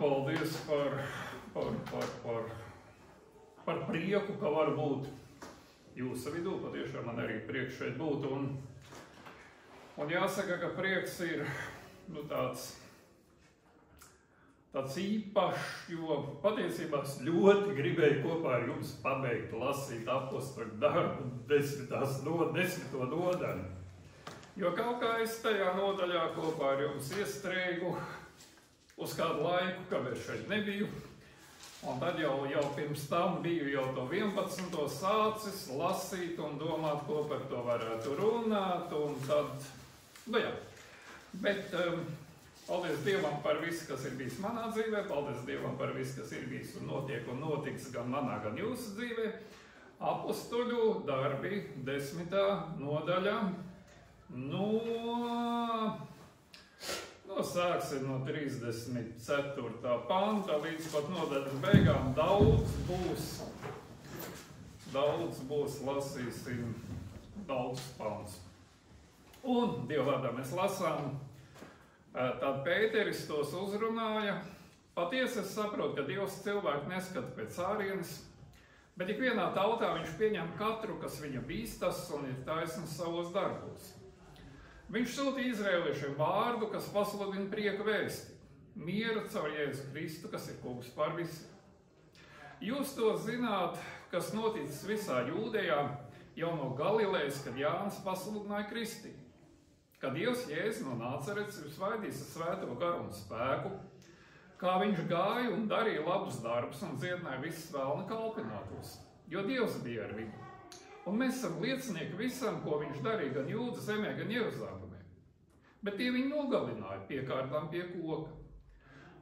Paldies par prieku, ka var būt jūsu vidū. Patiešām man arī prieks šeit būt. Un jāsaka, ka prieks ir tāds īpašs, jo patiesībā es ļoti gribēju kopā ar jums pabeigt lasīt apostoļu darbu 10. nodaļu. Jo kaut kā es tajā nodaļā kopā ar jums iestrēgu uz kādu laiku, kad es šeit nebiju. Un tad jau pirms tam biju jau to 11. sācis lasīt un domāt, ko par to varētu runāt. Un tad, Bet paldies Dievam par visu, kas ir bijis manā dzīvē. Paldies Dievam par visu, kas ir bijis un notiek un notiks gan manā, gan jūsu dzīvē. Apostoļu darbi 10. nodaļā. Sāksim no 34. panta līdz pat nodaļas beigām. Daudz būs, lasīsim daudz pants. Un Dieva vārdā mēs lasām, tad Pēteris tos uzrunāja. Patiesi es saprotu, ka Dievs cilvēku neskata pēc ārienes, bet ikvienā tautā viņš pieņem katru, kas viņa bīstas un ir taisns savos darbos. Viņš sūtīja izrēliešiem vārdu, kas pasludina prieka vēsti, mieru caur Jēzu Kristu, kas ir kungs par visiem. Jūs to zināt, kas noticis visā Jūdejā, jau no Galilejas, kad Jānis pasludināja kristību. Kad Dievs Jēzu no Nāceretes ir svaidījis ar svēto garu un spēku, kā viņš gāja un darīja labus darbus un dziedināja visus vēlna kalpinātos, jo Dievs bija ar viņu. Un mēs esam liecinieki visam, ko viņš darīja gan Jūdas zemē, gan Jeruzalemē. Bet tie viņu nogalināja piekārtām pie koka.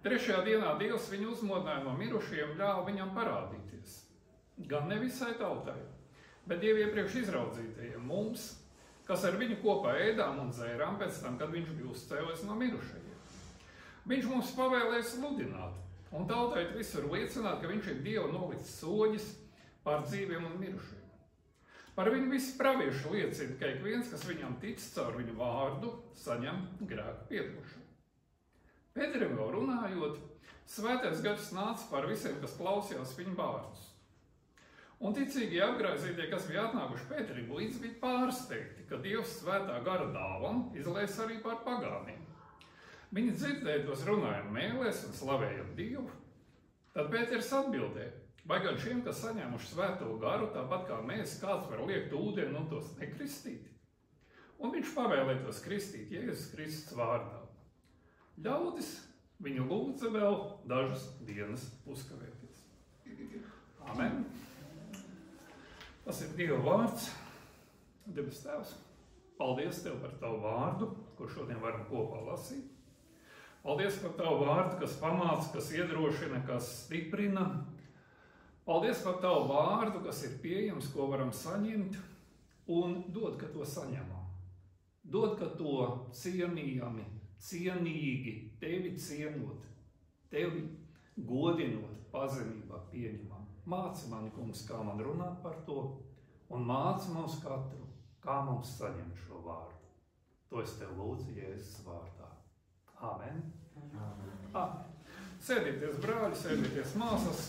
3. dienā Dievs viņu uzmodināja no mirušiem, ļāva viņam parādīties. Gan ne visai tautai, bet Dievu iepriekš izraudzītajiem mums, kas ar viņu kopā ēdām un dzērām pēc tam, kad viņš bija uzcēlies no mirušajiem. Viņš mums pavēlēja sludināt, un tautai visur liecināt, ka viņš ir Dieva nolicis soģis pār dzīviem un mirušajiem. Par viņu visi pravieši liecina, ka ik viens, kas viņam tic caur viņu vārdu, saņem grēku piedošanu. Pēterim vēl runājot, svētais gars nāca par visiem, kas klausījās viņa vārdus. Un ticīgie apgraizītie, kas bija atnākuši Pēterim līdz, bija pārsteigti, ka Dievs svētā gara dāvanu izlēs arī par pagāniem. Viņi dzirdēja tos runājumu mēlēs un slavējam Dievu. Tad Pēteris atbildēja: vai gan šiem, kas saņēmuši svēto garu, tāpat kā mēs, kāds var liekt ūdeni un tos nekristīt? Un viņš pavēlēja tos kristīt Jēzus Kristus vārdā. Ļaudis viņu lūdza vēl dažas dienas uzkavēties. Amen. Tas ir Dieva vārds. Debes Tēvs, paldies Tev par Tavu vārdu, ko šodien varam kopā lasīt. Paldies par Tavu vārdu, kas pamāca, kas iedrošina, kas stiprina. Paldies par Tavu vārdu, kas ir pieejams, ko varam saņemt, un dod, ka to saņemam. Dod, ka to cienījami, cienīgi, Tevi cienot, Tevi godinot, pazemībā pieņemam. Māci mani, kungs, kā man runāt par to, un māci mums katru, kā mums saņemt šo vārdu. To es Tev lūdzu Jēzus vārdā. Amen. Sēdieties, brāļi, sēdieties, māsas.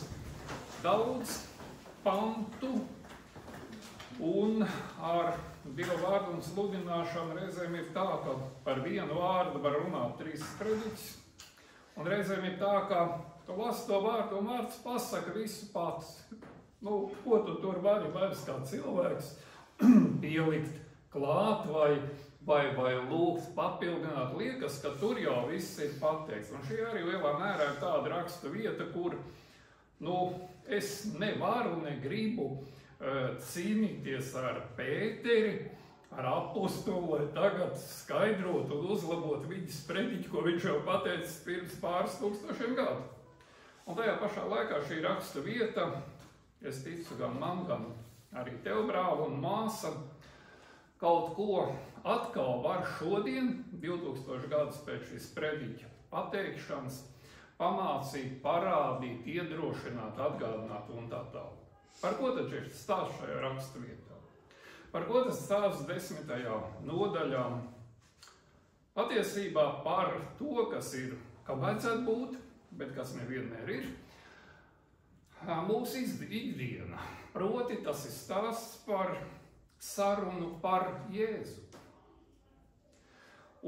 Daudz pantu un ar Dieva vārdu un sludināšanu reizēm ir tā, ka par vienu vārdu var runāt 3 sprediķus. Un reizēm ir tā, ka tu lasi to vārdu un vārds pasaka visu pats. Ko tu tur vari vairs kā cilvēks pielikt klāt vai lūgt papildināt? Liekas, ka tur jau viss ir pateikts. Un šī arī lielā mērā ir tāda raksta vieta, kur es nevaru, negribu cīnīties ar Pēteri, ar apostolu, lai tagad skaidrotu un uzlabotu viņas sprediķi, ko viņš jau pateicis pirms pāris tūkstošiem gadu. Un tajā pašā laikā šī raksta vieta, es ticu gan man, gan arī tev, brāl un māsa, kaut ko atkal var šodien, 2000 gadus pēc šīs sprediķa pateikšanas, pamācīt, parādīt, iedrošināt, atgādināt un tā tālāk. Par ko tad ir stāsts šajā rakstu vietā? Par ko tas stāsts 10. nodaļā? Patiesībā par to, kas ir, kam vajadzētu būt, bet kas nevienmēr ir, mūsu ikdiena. Proti tas ir stāsts par sarunu par Jēzu.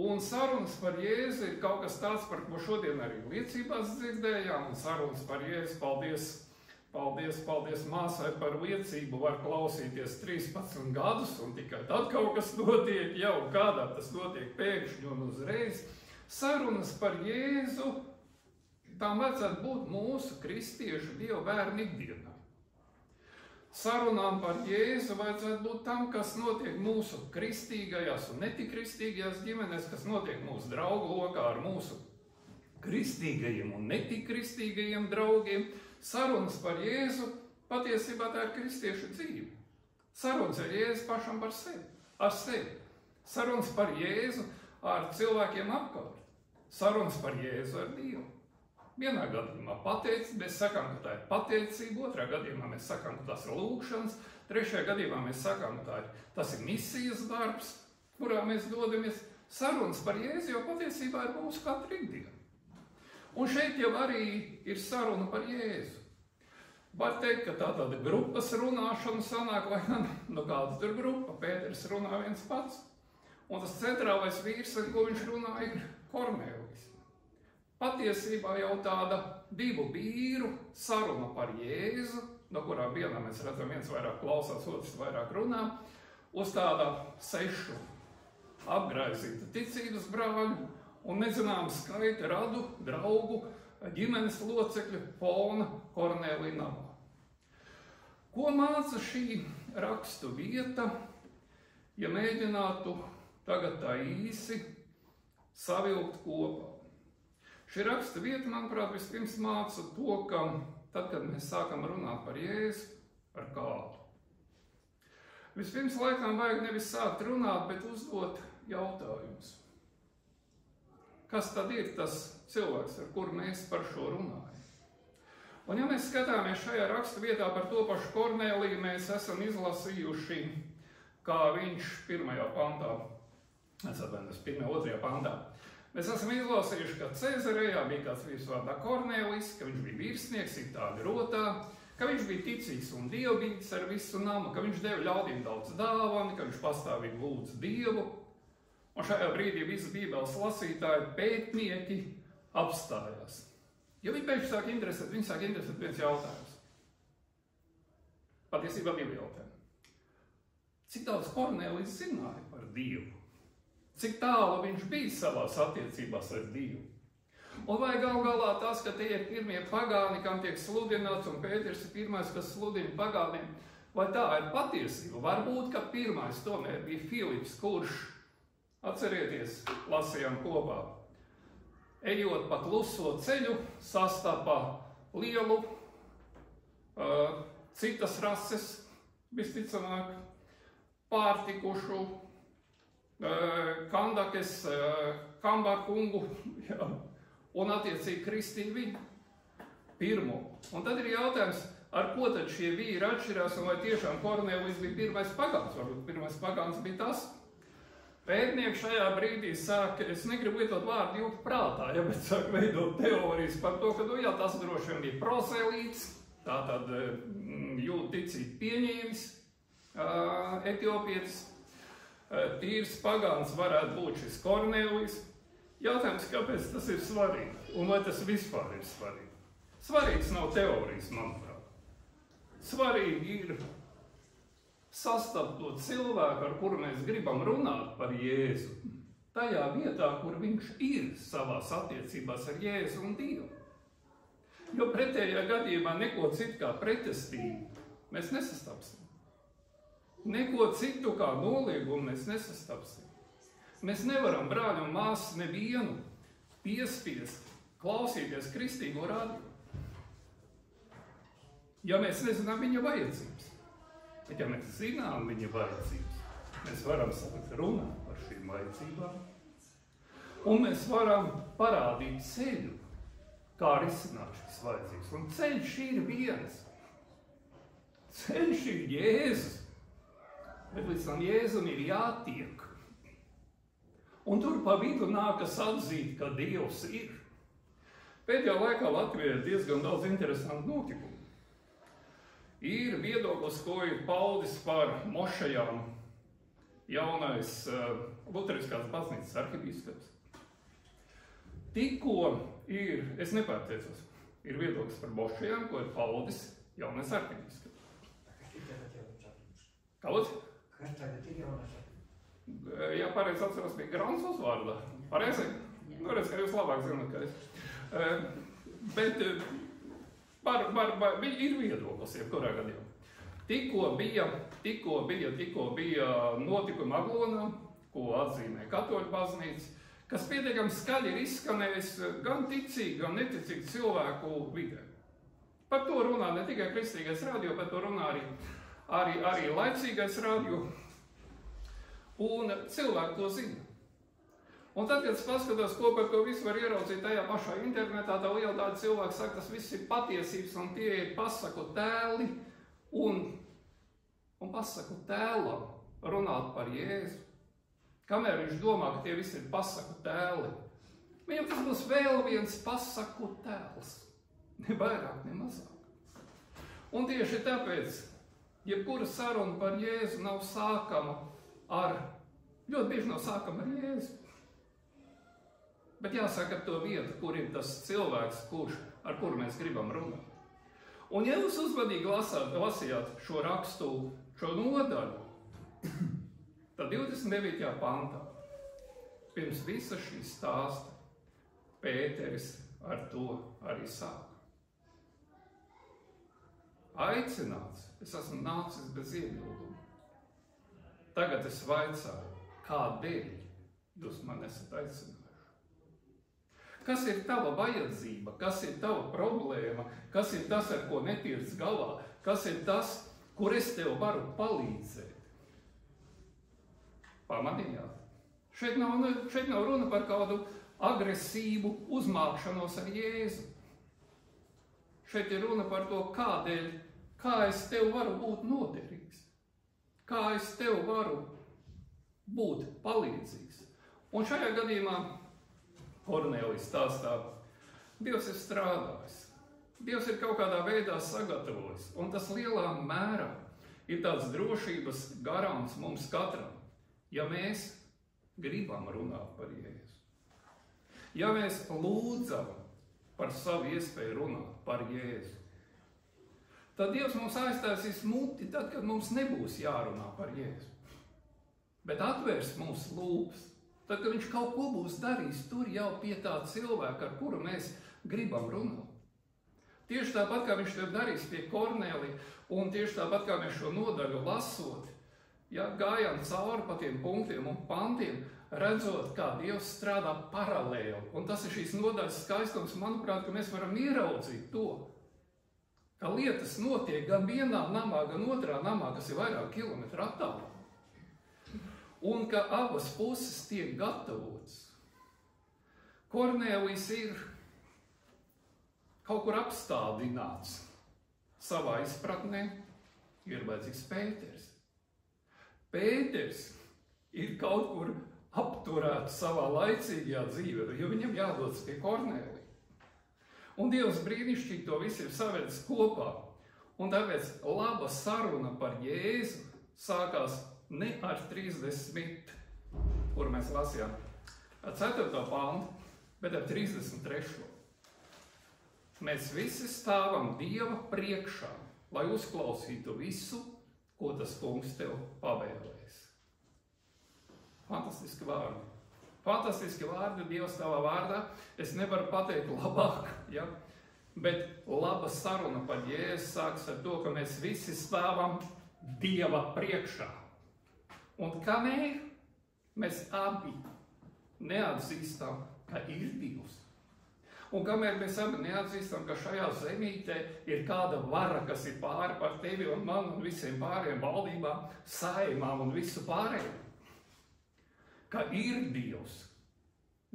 Un sarunas par Jēzu ir kaut kas tāds, par ko šodien arī liecībās dzirdējām, un sarunas par Jēzu, paldies māsai par liecību, var klausīties 13 gadus, un tikai tad kaut kas notiek, jau kādā tas notiek pēkšņi un uzreiz. Sarunas par Jēzu, tām vajadzētu būt mūsu kristiešu Dieva bērnu ikdienā. Sarunām par Jēzu vajadzētu būt tam, kas notiek mūsu kristīgajās un netikristīgajās ģimenēs, kas notiek mūsu draugu lokā ar mūsu kristīgajiem un netikristīgajiem draugiem. Sarunas par Jēzu patiesībā tā ir kristiešu dzīve. Sarunas ar Jēzu pašam par sevi, ar sevi. Sarunas par Jēzu ar cilvēkiem apkārt. Sarunas par Jēzu ar Dievu. Vienā gadījumā mēs sakām, ka tā ir pateicība, otrā gadījumā mēs sakām, ka tas ir lūgšanas, trešajā gadījumā mēs sakām, ka tas ir misijas darbs, kurā mēs dodamies. Sarunas par Jēzu jau patiesībā ir mūsu katra ikdiena. Un šeit jau arī ir saruna par Jēzu. Var teikt, ka tā tāda grupas runāšana sanāk, vai kāda tur grupa, Pēters runā viens pats. Un tas centrālais vīrs, ar ko viņš runā, ir Kornēlijs. Patiesībā jau tāda divu vīru saruna par Jēzu, no kurām vienā mēs redzam, viens vairāk klausās, otrs vairāk runā, uz tāda 6 apgraizīta ticības brāļu un nezināmu skaita radu, draugu, ģimenes locekļu fona Kornēlija namā. Ko māca šī rakstu vieta, ja mēģinātu tagad tā īsi savilkt kopā? Šī raksta vieta, manuprāt, vispirms māca to, ka tad, kad mēs sākam runāt par Jēzu, ar kādu. Vispirms laikam vajag nevis sākt runāt, bet uzdot jautājumus. Kas tad ir tas cilvēks, ar kuru mēs par šo runājam? Un ja mēs skatāmies šajā raksta vietā par to pašu Kornēliju, mēs esam izlasījuši, kā viņš 1. pantā, otrajā pantā, mēs esam izlasījuši, ka Cezarejā bija kāds vīrs vārdā Kornēlijs, ka viņš bija virsnieks, itāļu rotā, ka viņš bija ticīgs un dievbijīgs ar visu namu, ka viņš deva ļaudīm daudz dāvani, ka viņš pastāvīgi lūdza Dievu. Un šajā brīdī visi Bībeles lasītāji, pētnieki apstājās. Jo viņi pēkšņi sāk interesēt viens jautājums. Patiesībā 2 jautājumi. Cik daudz Kornēlijs zināja par Dievu? Cik tālu viņš bija savās attiecībās ar Dievu? Un vai gal galā tas, ka tie ir pirmie pagāni, kam tiek sludināts, un Pēters ir pirmais, kas sludina pagāniem, vai tā ir patiesība? Varbūt, ka pirmais tomēr bija Filips, kurš, atcerieties, lasījām kopā, ejot pa kluso ceļu, sastapa lielu citas rases, visticamāk, pārtikušu Kandakes, Kambarkungu, un attiecīgi kristīju viņu pirmo. Un tad ir jautājums, ar ko tad šie vīri atšķirās, un vai tiešām Kornēlijs bija pirmais pagāns, varbūt pirmais pagāns bija tas. Pētnieki šajā brīdī sāk, es negribu lietot vārdu jūgt prātā, ja, bet sāk veidot teorijas par to, ka, jā, tas droši vien bija proselīts, tātad jūtu ticīt pieņēmis, etiopietis, tīrs pagāns varētu būt šis Kornēlijs. Jautājums, kāpēc tas ir svarīgi? Un vai tas vispār ir svarīgi? Svarīgs nav teorijas, manuprāt. Svarīgi ir sastapt to cilvēku, ar kuru mēs gribam runāt par Jēzu, tajā vietā, kur viņš ir savās attiecībās ar Jēzu un Dievu. Jo pretējā gadījumā neko citu kā pretestību mēs nesastapsim. Neko citu kā noliegumu mēs nesastapsim. Mēs nevaram brāļu un māsas nevienu piespiest klausīties kristīgo radio. Ja mēs nezinām viņa vajadzības, bet ja mēs zinām viņa vajadzības, mēs varam sākt runāt par šīm vajadzībām, un mēs varam parādīt ceļu, kā risināt šīs vajadzības. Un ceļš ir viens. Ceļš ir Jēzus. Bet līdz tam Jēzum ir jātiek. Un tur pa vidu nākas atzīt, ka Dievs ir. Pēdējā laikā Latvijā ir diezgan daudz interesantu notikumu. Ir viedoklis, ko ir paudis par mošajām jaunais Luteriskās baznīcas arhibīskaps. Tikko ir, es nepārteicos, ir viedoklis par mošajām, ko ir paudis jaunais arhibīskaps. Kāds? Kas tagad ir jaunais? Jā, pareizi atceros, bija Grants uzvārdā. Pareizi? Nu, redz, ka jūs labāk zināt, kā es. Bet ir viedoklis, jebkurā gadījumā. Tikko bija notikuma Aglonā, ko atzīmē Katoļu baznīca, kas pietiekami skaļi ir izskanējis gan ticīgi, gan neticīgi cilvēku vidē. Par to runā ne tikai Kristīgais radio, bet to runā arī laicīgais radio, un cilvēki to zina. Un tad, kad es paskatos, ko par to visu var ieraudzīt tajā pašā internetā, tā liela tāda cilvēka saka, tas viss ir patiesības, un tie ir pasaku tēli, un pasaku tēlam runāt par Jēzu. Kamēr viņš domā, ka tie visi ir pasaku tēli, viņam tas būs vēl viens pasaku tēls. Ne vairāk, ne mazāk. Un tieši tāpēc, jebkura saruna par Jēzu nav sākama ļoti bieži nav sākama ar Jēzu. Bet jāsaka ar to vietu, kur ir tas cilvēks, ar kuru mēs gribam runāt. Un ja jūs uzmanīgi lasījāt šo rakstu, šo nodaļu, tad 29. pantā, pirms visa šī stāsta, Pēteris ar to arī sāk. Aicināts, es esmu nācis bez iebilduma. Tagad es vaicāju, kādēļ jūs man esat aicinājuši? Kas ir tava vajadzība, kas ir tava problēma, kas ir tas, ar ko netiec galā, kas ir tas, kur es tev varu palīdzēt? Pamanījāt? Šeit nav runa par kādu agresīvu uzmākšanos ar Jēzu. Šeit ir runa par to, kā es tev varu būt noderīgs, kā es tev varu būt palīdzīgs. Un šajā gadījumā Kornelijs stāstā, Dievs ir strādājis, Dievs ir kaut kādā veidā sagatavojis, un tas lielā mērā ir tāds drošības garants mums katram, ja mēs gribam runāt par Jēzu. Ja mēs lūdzam par savu iespēju runāt par Jēzu, tad Dievs mums aiztaisīs muti tad, kad mums nebūs jārunā par Jēzu. Bet atvērs mūsu lūpas, tad, kad viņš kaut ko būs darījis tur jau pie tā cilvēka, ar kuru mēs gribam runāt. Tieši tāpat, kā viņš to darīs pie Kornelija, un tieši tāpat, kā mēs šo nodaļu lasot, gājām cauri pa tiem punktiem un pantiem, redzot, kā Dievs strādā paralēli. Un tas ir šīs nodaļas skaistums, manuprāt, ka mēs varam ieraudzīt to, ka lietas notiek gan vienā namā, gan otrā namā, kas ir vairāk kilometru attālumā. Un ka abas puses tiek gatavotas. Kornelijs ir kaut kur apstādināts savā izpratnē, ir vajadzīgs Pēters. Pēters ir kaut kur apturēts savā laicīgajā dzīvē, jo viņam jādodas pie Kornelija. Un Dievs brīnišķīgi to visu ir savedis kopā. Un tāpēc laba saruna par Jēzu sākās ne ar 30, kur mēs lasījām 4. pantu, bet ar 33. Mēs visi stāvam Dieva priekšā, lai uzklausītu visu, ko tas kungs tev pavēlēs. Fantastiski vārdi. Fantastiski vārdi Dievs tavā vārdā. Es nevaru pateikt labāk, ja? Bet laba saruna par Jēzu sāks ar to, ka mēs visi stāvam Dieva priekšā. Un kamēr mēs abi neatzīstam, ka ir Dievs, un kamēr mēs abi neatzīstam, ka šajā zemītē ir kāda vara, kas ir pāri par tevi un man un visiem pārējiem valdībām, saimām un visu pārējiem, ka ir Dievs,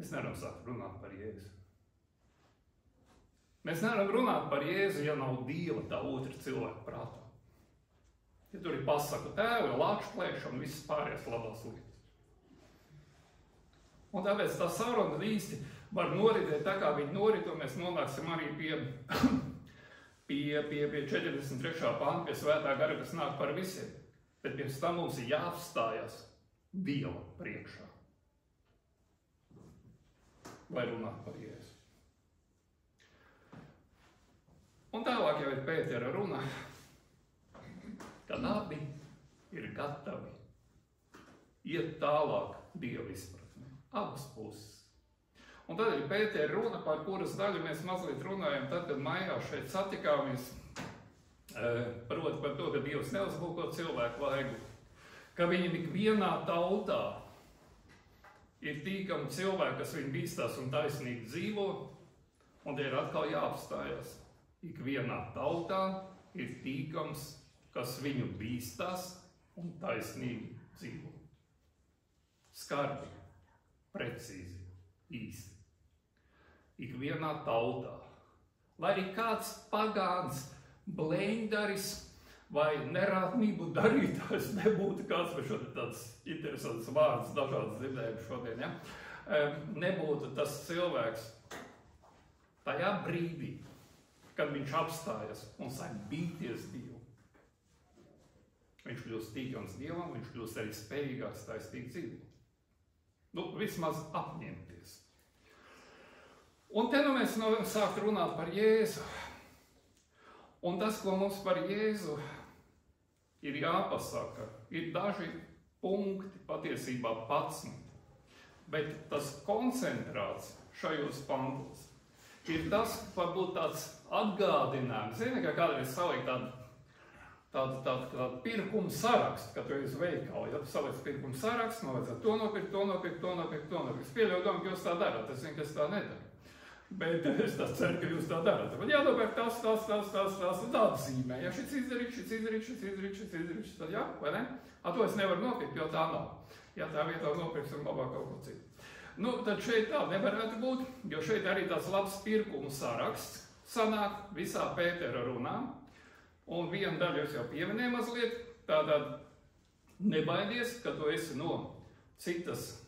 mēs nevaram sākt runāt par Jēzu. Mēs nevaram runāt par Jēzu, ja nav Dieva tā otra cilvēka prātā. Ja tur ir pasaku tēvi, lāču plēšana un visas pārējās labās lietas. Un tāpēc tā saruna īsti var noritēt tā, kā viņi norit, un mēs nonāksim arī pie 43. panta, pie svētā gara, kas nāk par visiem. Bet pirms tam mums ir jāapstājas Dieva priekšā. Lai runāt par Jēzu. Un tālāk jau ir Pētera runa, kad abi ir gatavi iet tālāk Dieva izpratnē. Abas puses. Un tad ir Pētera runa, par kuras daļu mēs mazliet runājam, tad, kad maijā šeit satikāmies, proti par to, ka Dievs neuzlūko cilvēku vaigu, ka viņam ikvienā tautā ir tīkami cilvēki, kas viņu bīstās un taisnīgi dzīvo, un tie ir atkal jāapstājas. Ikvienā tautā ir tīkams, kas viņu bīstās un taisnīgi dzīvo. Skarbi, precīzi, īsti. Ikvienā tautā. Lai arī kāds pagāns, bleņdaris vai nerātnību darītājs nebūtu kāds, vai šodien tāds interesants vārds, dažādas dzirdējumu šodien, ja? Nebūtu tas cilvēks tajā brīdī, kad viņš apstājas un sāk bīties Dievu. Viņš kļūst tīkams Dievam, viņš kļūst arī spējīgāks taisnīgi dzīvot. Nu, vismaz apņemties. Un te nu mēs sākt runāt par Jēzu. Un tas, ko mums par Jēzu ir jāpasaka, ir daži punkti, patiesībā 11. Bet tas koncentrāts šajos pantos ir tas, varbūt tāds atgādinājums. Zini, ka kādreiz saliek tādu pirkumu sarakstu, kad tu esi uz veikalu. Ja tu saliec pirkumu sarakstu, man vajadzētu to nopirkt, to nopirkt, to nopirkt, to nopirkt. Es pieļauju domu, ka jūs tā darāt. Es zinu, ka es tā nedaru. Bet es ceru, ka jūs tā darāt. Tad jānopērk tas, un tādu zīmē. Ja šis izdarīts, tad jā, vai ne? To es nevaru nopirkt, jo tā nav. Ja tā vietā nopirksim labāk kaut ko citu. Nu, tad šeit tā nevarētu būt, jo šeit arī tāds labs pirkumu saraksts sanāk visā Pētera runā. Un viena daļa es jau pieminēju mazliet, tātad nebaidies, ka tu esi no citas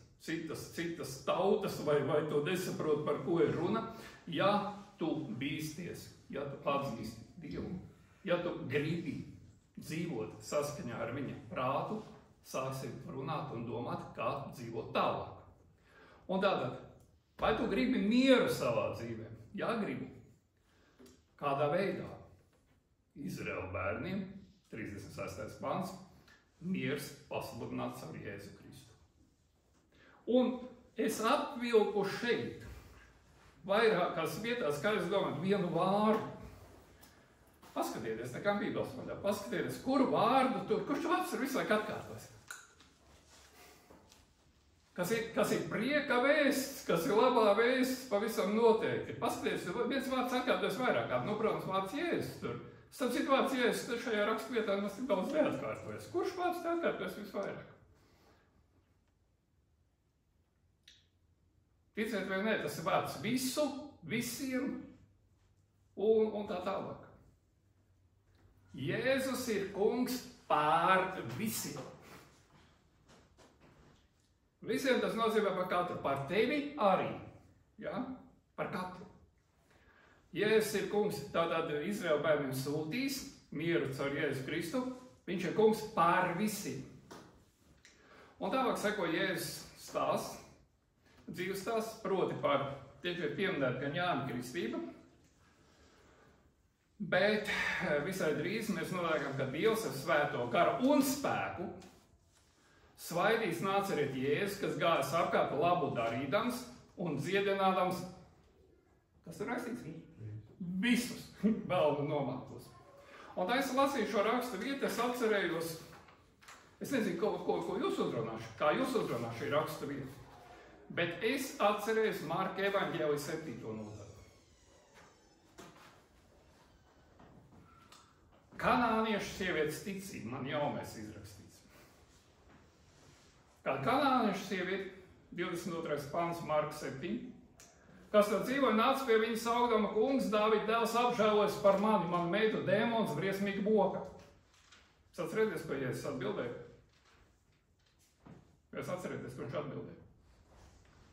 tautas, vai tu nesaproti, par ko ir runa, ja tu bīsties, ja tu atzīsti Dievu, ja tu gribi dzīvot saskaņā ar viņa prātu, sāksim runāt un domāt, kā dzīvot tālāk. Un tātad, vai tu gribi mieru savā dzīvē? Jā, gribu. Kādā veidā? Izraēla bērniem, 36. pants, miers pasludināts ar Jēzu Kristu. Un es apvilku šeit vairākās vietās, kā es domāju, vienu vārdu. Paskatieties, tā kā Bībeles vaļā, paskatieties, kuru vārdu tur, kurš vārds ir visu laiku atkārtos. Kas ir prieka vēsts, kas ir labā vēsts, pavisam noteikti. Paskatieties, viens vārds atkārtos vairāk, nu, protams, vārds Jēzus tur. Starp citu vārds Jēzus šajā rakstvietā mums tik daudz neatkārtojas. Kurš vārds tā atkārtojas visvairāk? Ticiet vai nē, tas ir vārds visu, visiem un tā tālāk. Jēzus ir kungs pār visiem. Visiem tas nozīmē par katru, par tevi arī, ja? Par katru. Jēzus ir kungs, tātad Izraēla bērniem sūtīs mieru caur Jēzu Kristu, viņš ir kungs pār visiem. Un tālāk seko Jēzus stāsts, dzīves stāsts, proti par, tieši ir pieminēta gan Jāņa kristība, bet visai drīz mēs noliekam, ka Dievs ar svēto garu un spēku svaidīs Nāceriet Jēzus, kas gājas apkārt labu darīdams un dziedinādams, kas ir rakstīts? Visus velnu nomātos. Un tā es lasīju šo rakstu vietu, es atcerējos, es nezinu, ko jūs uzrunāšu, kā jūs uzrunāšu šī rakstu vietu, bet es atcerējos Marka evaņģēlija 7. nodaļu. Kanāniešu sievietes ticība, man jaunais izrakstīts. Kāda kanāniešu sieviete, 22. pants Marka 7, kas tad dzīvoja nāca pie viņa saukdama kungs, Dāvida dēls apžēlojas par mani, manu meitu dēmons briesmīgi boka. Jūs atcerieties, ko Jēzus atbildēja? Jūs atcerieties, ko viņš atbildēja?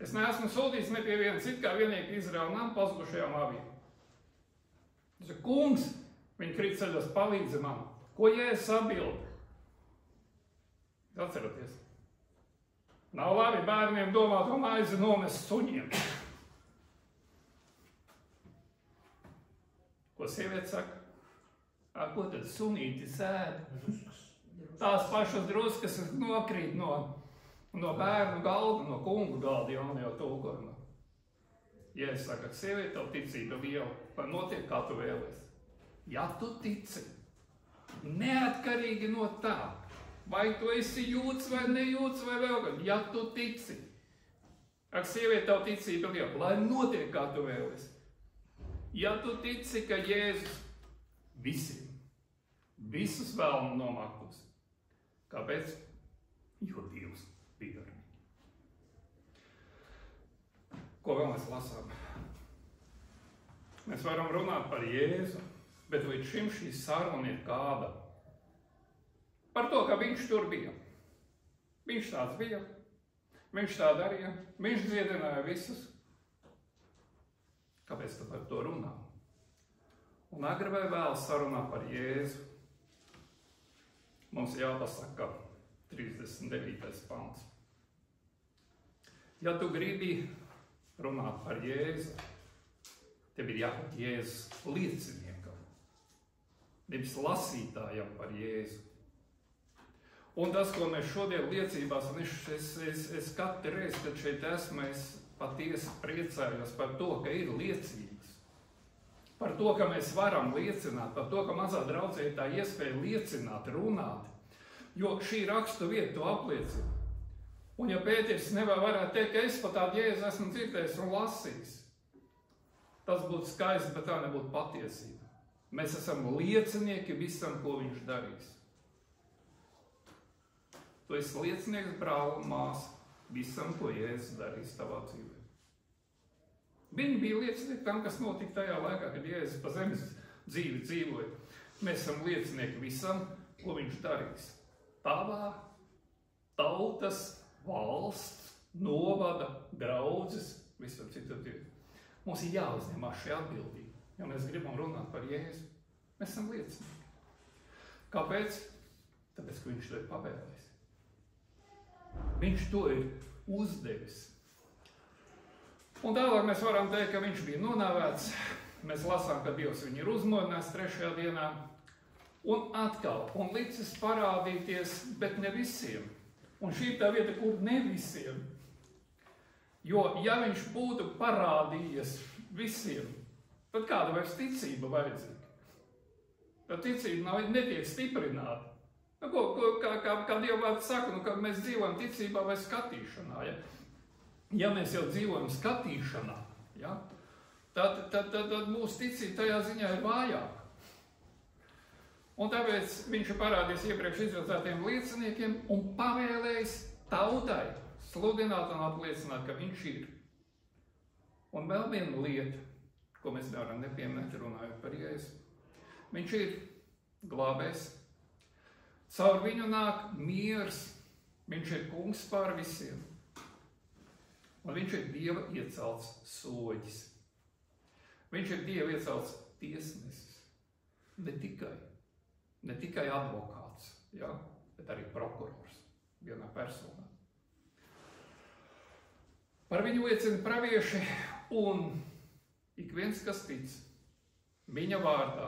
Es neesmu sūdījis ne pie viena cita, kā vienīgi Izraēla nama pazudušajām avīm. Es saku, kungs, viņi krīt ceļos, palīdzi man. Ko Jēzus atbild? Atceraties. Nav labi bērniem domāt, un maizi nomest suņiem. Ko sieviete saka? Ko tad sunīti sēd? Tās pašas druskas nokrīt no bērnu galda, no kungu galda, jaunajā tulkojumā. Jēzus saka, sieviete, tev ticība viela, lai notiek, kā tu vēlies. Ja tu tici, neatkarīgi no tā, vai tu esi jūts vai nejūts vai vēl gan, ja tu tici, ak, sieviete, tev ticība viela, lai notiek, kā tu vēlies. Ja tu tici, ka Jēzus visiem, visus vēlmu nomāktos. Kāpēc? Jo Dievs bija ar viņu. Ko vēl mēs lasām? Mēs varam runāt par Jēzu, bet līdz šim šī saruna ir kāda? Par to, ka viņš tur bija. Viņš tāds bija, viņš tā darīja, viņš dziedināja visus. Kāpēc tu par to runā? Un agri vai vēl sarunā par Jēzu. Mums jāpasaka 39. pants. Ja tu gribi runāt par Jēzu, tev ir jābūt Jēzus lieciniekam, nevis lasītājam par Jēzu. Un tas, ko mēs šodien liecībās, un es katru reizi, kad šeit esmu, es patiesi priecājos par to, ka ir liecības. Par to, ka mēs varam liecināt, par to, ka mazā draudzē ir tā iespēja liecināt, runāt. Jo šī rakstu vieta to apliecina. Un ja Pēters varētu teikt, ka es pat tādu Jēzu esmu dzirdējis un lasījis, tas būtu skaisti, bet tā nebūtu patiesība. Mēs esam liecinieki visam, ko viņš darīs. Tu esi liecinieks, brāl un māsa, visam, ko Jēzus darīs tavā dzīvē. Viņi bija liecinieki tam, kas notika tajā laikā, kad Jēzus pa zemes dzīvi dzīvoja. Mēs esam liecinieki visam, ko viņš darīs. Tavā, tautas, valsts, novada, draudzes, visam citur. Mums ir jāuzņemās šī atbildība, ja mēs gribam runāt par Jēzu. Mēs esam liecinieki. Kāpēc? Tāpēc, ka viņš to ir pavēlējis. Viņš to ir uzdevis. Un tālāk mēs varam teikt, ka viņš bija nonāvēts. Mēs lasām, ka Dievs viņu ir uzmodinājis 3. dienā. Un atkal, un licis parādīties, bet ne visiem. Un šī ir tā vieta, kur ne visiem. Jo, ja viņš būtu parādījies visiem, tad kāda vairs ticība vajadzīga? Tad ticība netiek stiprināta. Kā Dieva vārds saka, kad mēs dzīvojam ticībā vai skatīšanā, ja mēs jau dzīvojam skatīšanā, tad mūsu ticība tajā ziņā ir vājāka. Un tāpēc viņš ir parādījis iepriekš izredzētiem lieciniekiem un pavēlējis tautai sludināt un apliecināt, ka viņš ir. Un vēl viena lieta, ko mēs nevaram nepieminēt, runājot par Jēzu. Viņš ir glābējs. Caur viņu nāk miers. Viņš ir kungs pār visiem. Un viņš ir Dieva iecelts soģis. Viņš ir Dieva iecelts tiesnesis. Ne tikai advokāts, bet arī prokurors vienā personā. Par viņu liecina pravieši un ik viens, kas tic, viņa vārdā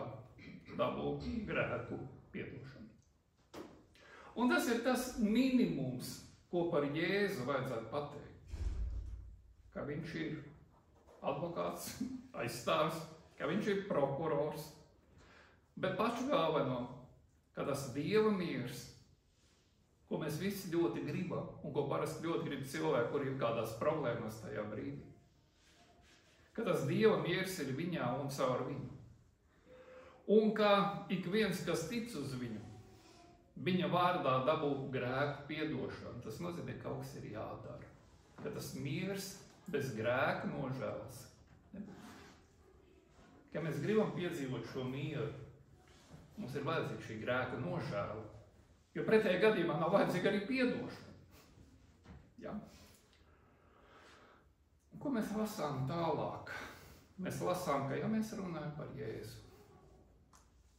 dabū grēku piedošanu. Un tas ir tas minimums, ko par Jēzu vajadzētu pateikt. Ka viņš ir advokāts, aizstāvis, ka viņš ir prokurors. Bet pašu galveno, ka tas Dieva miers, ko mēs visi ļoti gribam, un ko parasti ļoti grib cilvēki, kuri ir kādās problēmās tajā brīdī. Ka tas Dieva miers ir viņā un caur viņu. Un ka ik viens, kas tic uz viņu, viņa vārdā dabū grēku piedošanu. Tas nozīmē, ka kaut kas ir jādara. Ka tas miers bez grēka nožēlas nebūs. Ka mēs gribam piedzīvot šo mieru, mums ir vajadzīga šī grēka nožēla. Jo pretējā gadījumā nav vajadzīga arī piedošana. Ko mēs lasām tālāk? Mēs lasām, ka ja mēs runājam par Jēzu,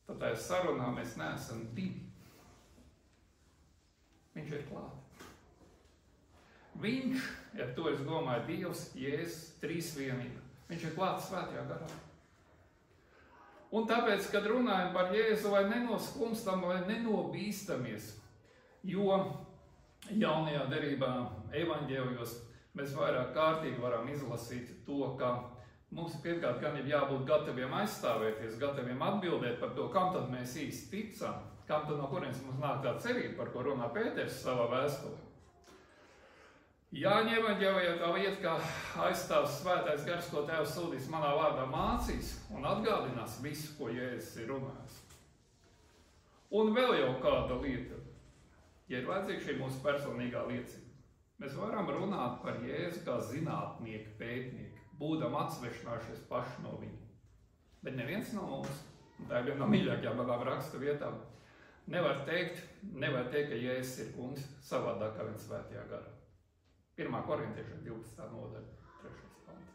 tad tajā sarunā mēs neesam divi. Viņš ir klāt. Viņš, ja to es domāju, Dievs, Jēzus, trīsvienība. Viņš ir klāt svētajā garā. Un tāpēc, kad runājam par Jēzu, vai nenoskumstam, vai nenobīstamies, jo jaunajā derībā evaņģēlijos mēs vairāk kārtīgi varam izlasīt to, ka mums pirmkārt gan ir jābūt gataviem aizstāvēties, gataviem atbildēt par to, kam tad mēs īsti ticam, kam tad no kurienes mums nāk tā cerība, par ko runā Pēters savā vēstulē. Jāņa evaņģēlijā tā vieta, ka aizstāvs svētais gars, ko Tēvs sūtīs manā vārdā, mācīs un atgādinās visu, ko Jēzus ir runājis. Un vēl jau kāda lieta, ja ir vajadzīga šī mūsu personīgā liecība. Mēs varam runāt par Jēzu kā zinātnieku, pētnieku, būdam atsvešinājušies paši no viņa. Bet neviens no mums, un tā ir viena no mīļākajām manām raksta vietām, nevar teikt, ka Jēzus ir kungs savādāk kā viņš svētajā garā. 1. Korintiešiem 12. nodaļa, 3. pants.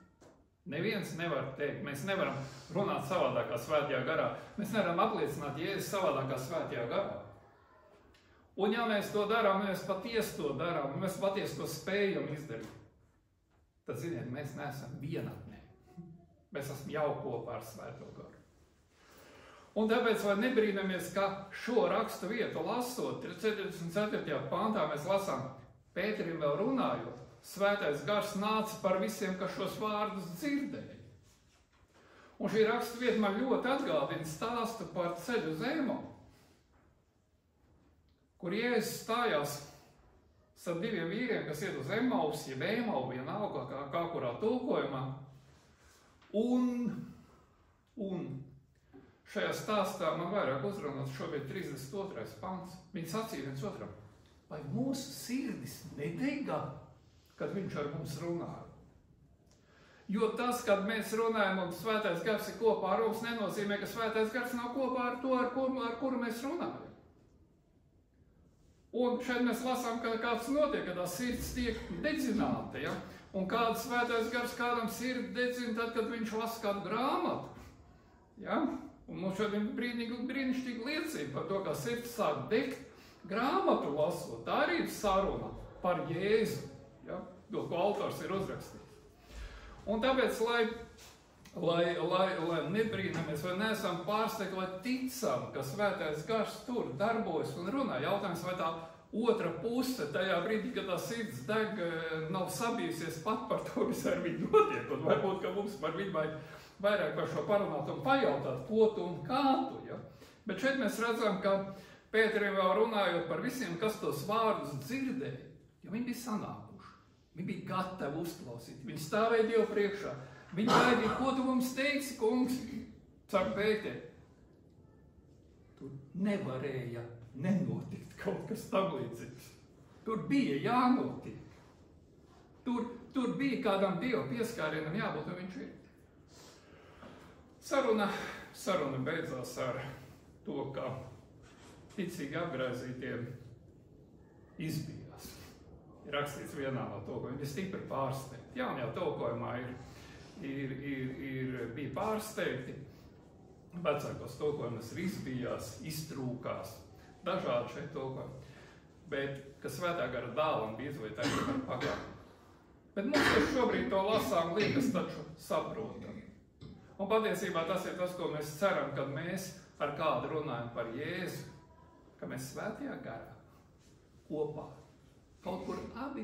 Neviens nevar teikt, mēs nevaram runāt savādāk kā svētajā garā. Mēs nevaram apliecināt Jēzus savādāk kā svētajā garā. Un ja mēs to darām, mēs patiesi to darām, mēs patiesi to spējam izdarīt, tad, ziniet, mēs neesam vienatnē. Mēs esam jau kopā ar svēto garu. Un tāpēc, vai nebrīnamies, ka šo rakstu vietu lasot, 44. pantā mēs lasām, Pēterim vēl runājot, svētais gars nāca par visiem, kas šos vārdus dzirdēja. Un šī rakstu vieta man ļoti atgādina stāstu par ceļu uz Ēmavu, kur Jēzus stājās starp diviem vīriem, kas iet uz Emmaus, jeb Ēmavu, vienalga kā kurā tulkojumā. Un šajā stāstā man vairāk uzrunāts šobrīd 32. pants. Viņi sacīja viens otram, vai mūsu sirdis nedega, kad viņš ar mums runāja? Jo tas, kad mēs runājam un svētais gars ir kopā ar mums, nenozīmē, ka svētais gars nav kopā ar to, ar kuru mēs runājam. Un šeit mēs lasām, ka kāds notiek, kad tā sirds tiek dedzināta, ja? Un kāds svētais gars kādam sirdi dedzina tad, kad viņš lasa kādu grāmatu. Ja? Un mums šeit ir brīnišķīga liecība par to, kā sirds sāk degt grāmatu lasot. Tā arī ir saruna par Jēzu, ja? To, ko autors ir uzrakstījis. Un tāpēc, lai nebrīnamies vai neesam pārsteigti, lai ticam, ka svētais gars tur darbojas un runā. Jautājums, vai tā otra puse tajā brīdī, kad tā sirds deg, nav sabijusies pat par to, kas ar viņu notiek. Un varbūt, ka mums par viņu vairāk par šo parunāt un pajautāt, ko tu un kā tu. Ja? Bet šeit mēs redzam, ka Pēterim vēl runājot par visiem, kas tos vārdus dzirdēja, jo viņi bija sanākuši. Viņi bija gatavi uzklausīt. Viņi stāvēja Dievu priekšā. Viņi gaidīja, ko tu mums teiksi, kungs, caur Pēteri. Tur nevarēja nenotikt kaut kas tam līdzīgs. Tur bija jānotiek. Tur bija kādam Dieva pieskārienam jābūt, un viņš ir. Saruna beidzās ar to, ka ticīgi apgraizītiem izbijās. Ir rakstīts vienā no to, ko viņi stipri pārsteigti. Jaunajā tulkojumā bija pārsteigti. Vecākos tulkojumos ir izbijās, iztrūkās. Dažādi šeit tulkojumi. Bet, ka svētā gara dāvana bija izvērtēta par pagātni. Bet mums, kas šobrīd to lasām, liekas taču saprotam. Un patiesībā tas ir tas, ko mēs ceram, kad mēs ar kādu runājam par Jēzu, ka mēs svētajā garā kopā kaut kur abi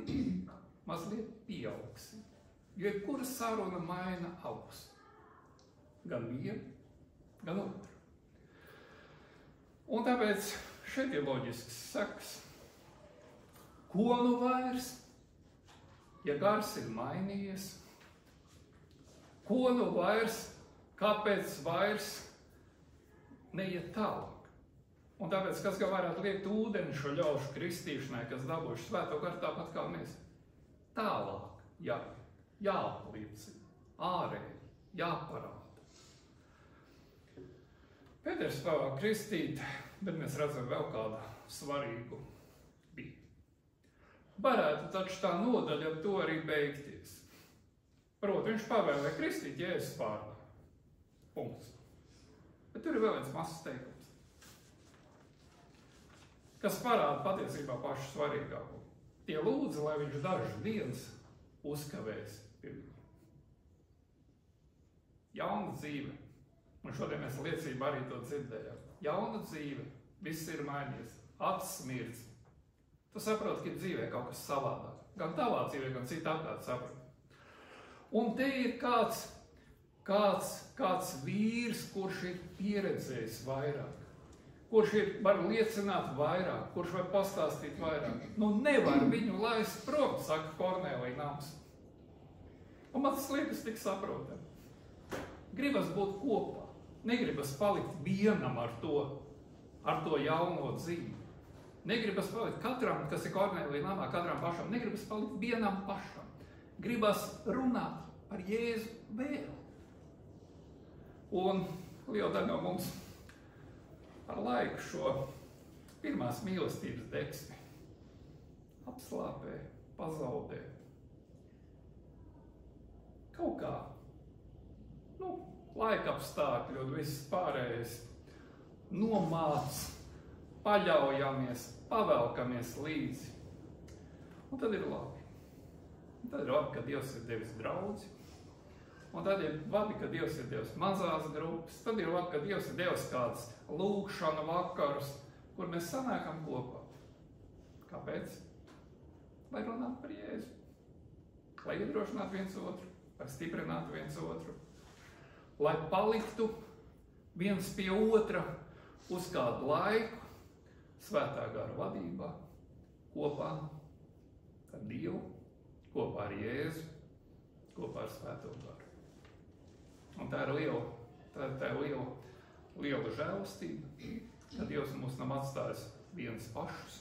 mazliet pieaugsim. Jo jebkura saruna maina augstu. Gan vienu, gan otru. Un tāpēc šeit ir loģisks sekas. Ko nu vairs, ja gars ir mainījies? Ko nu vairs, kāpēc vairs neiet tālāk? Un tāpēc, kas gan varētu liekt ūdeni šo ļaužu kristīšanai, kas dabūjuši svēto garu tāpat kā mēs? Tālāk, jāapliecina, ārēji, jāparāda. Pēters pavāk kristīt, bet mēs redzam vēl kādu svarīgu bija. Varētu taču tā nodaļa ar to arī beigties. Proti, viņš pavēlēja kristīt Jēzus vārdā. Punkts. Bet tur ir vēl viens mazs teikums, kas parāda patiesībā pašu svarīgāko. Tie lūdza, lai viņš dažas dienas uzkavēs pie viņa. Jauna dzīve. Un šodien mēs liecību arī to dzirdējām. Jauna dzīve. Viss ir mainījies. Atsmirds. Tu saproti, ka dzīvē kaut kas savādāk. Gan tavā dzīvē, gan cita apkārt saprot. Un te ir kāds vīrs, kurš ir pieredzējis vairāk. Kurš var liecināt vairāk, kurš var pastāstīt vairāk. Nu nevar viņu laist prom, saka Kornēlija Nams. Un man tas liekas tik saprotam. Gribas būt kopā. Negribas palikt vienam ar to jauno dzīvi. Negribas palikt katram, kas ir Kornēlija namā, katram pašam. Negribas palikt vienam pašam. Gribas runāt par Jēzu vēl. Un liela daļa no mums ar laiku šo pirmās mīlestības deksmi apslāpē, pazaudē. Kaut kā, laika apstākļi un viss pārējais nomāc, paļaujamies, pavelkamies līdzi. Un tad ir labi. Tad ir labi, ka Dievs ir devis draudzi. Un tad ir labi, ka Dievs ir devis mazās grupas. Tad ir labi, ka Dievs ir devis kāds lūgšana vakarus, kur mēs sanākam kopā. Kāpēc? Lai runātu par Jēzu. Lai iedrošinātu viens otru, lai stiprinātu viens otru. Lai paliktu viens pie otra uz kādu laiku, svētā gara vadībā, kopā ar Dievu, kopā ar Jēzu, kopā ar svēto garu. Un tā ir liela žēlastība, ka Dievs mūs nav atstājis viens pašus,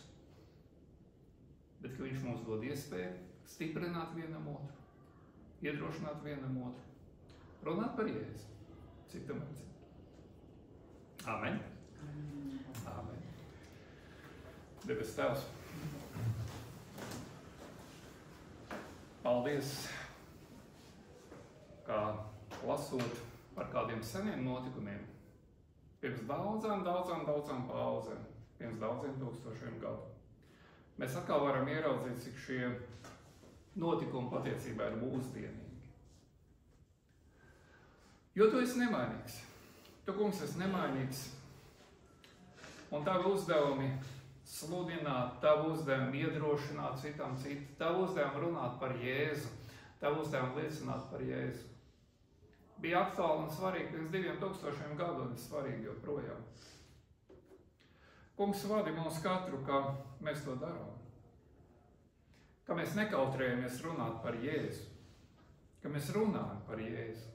bet ka viņš mums dod iespēju stiprināt vienam otru, iedrošināt vienam otru, runāt par Jēzu, citam ar citu. Amen. Amen. Debes Tēvs, paldies, kā lasot par kādiem seniem notikumiem, pirms daudzām paudzēm, pirms daudziem tūkstošiem gadu. Mēs atkal varam ieraudzīt, cik šie notikumi patiesībā ir mūsdienīgi. Jo tu esi nemainīgs. Tu, kungs, esi nemainīgs. Un tavi uzdevumi sludināt, tavu uzdevumi iedrošināt citam citu, tavu uzdevumi runāt par Jēzu, tavu uzdevumi liecināt par Jēzu. Bija aktuāli un svarīgi pirms 2000 gadu un svarīgi joprojām. Kungs, vadi mūs katru, ka mēs to darām. Ka mēs nekautrējamies runāt par Jēzu. Ka mēs runājam par Jēzu.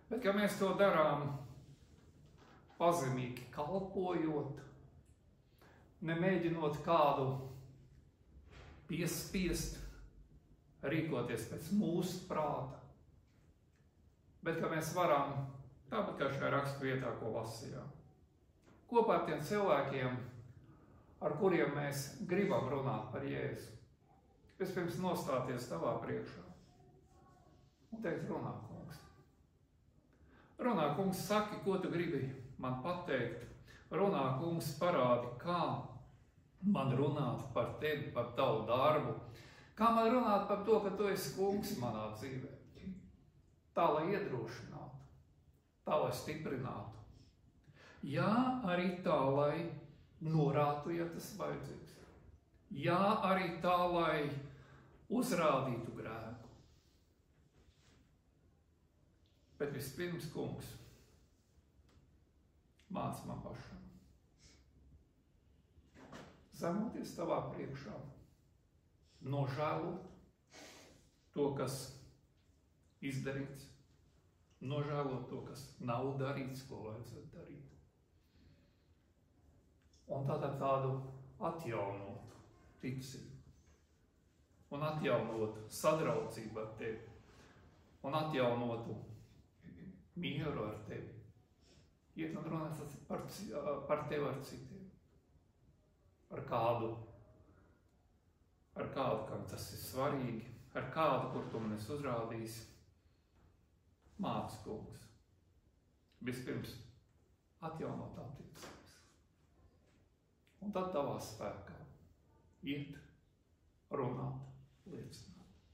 Bet ka mēs to darām pazemīgi kalpojot, nemēģinot kādu piespiest, rīkoties pēc mūsu prāta. Bet ka mēs varam, tāpat kā šajā rakstvietā, ko lasījām, kopā ar tiem cilvēkiem, ar kuriem mēs gribam runāt par Jēzu, vispirms nostāties tavā priekšā un teikt, runā, kungs. Runā, kungs, saki, ko tu gribi man pateikt. Runā, kungs, parādi, kā man runāt par tevi, par tavu darbu. Kā man runāt par to, ka tu esi kungs manā dzīvē. Tā, lai iedrošinātu, tā, lai stiprinātu. Jā, arī tā, lai norātu, ja tas vajadzīgs. Jā, arī tā, lai uzrādītu grēku. Bet vispirms, kungs, māc man pašam. Zemoties tavā priekšā, nožēlot to, kas izdarīts, nožēlot to, kas nav darīts, ko vajadzētu darīt. Un tādu atjaunotu ticību, un atjaunotu sadraudzību ar tevi, un atjaunotu mieru ar tevi. Iet un runāt par tevi ar citiem. Ar kādu, kam tas ir svarīgi, ar kādu, kur tu man esi uzrādījis, māc, kungs. Vispirms atjaunot attiecības. Un tad tavā spēkā iet, runāt, liecināt.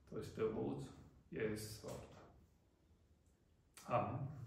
To es tev lūdzu, Jēzus vārdā. Amen.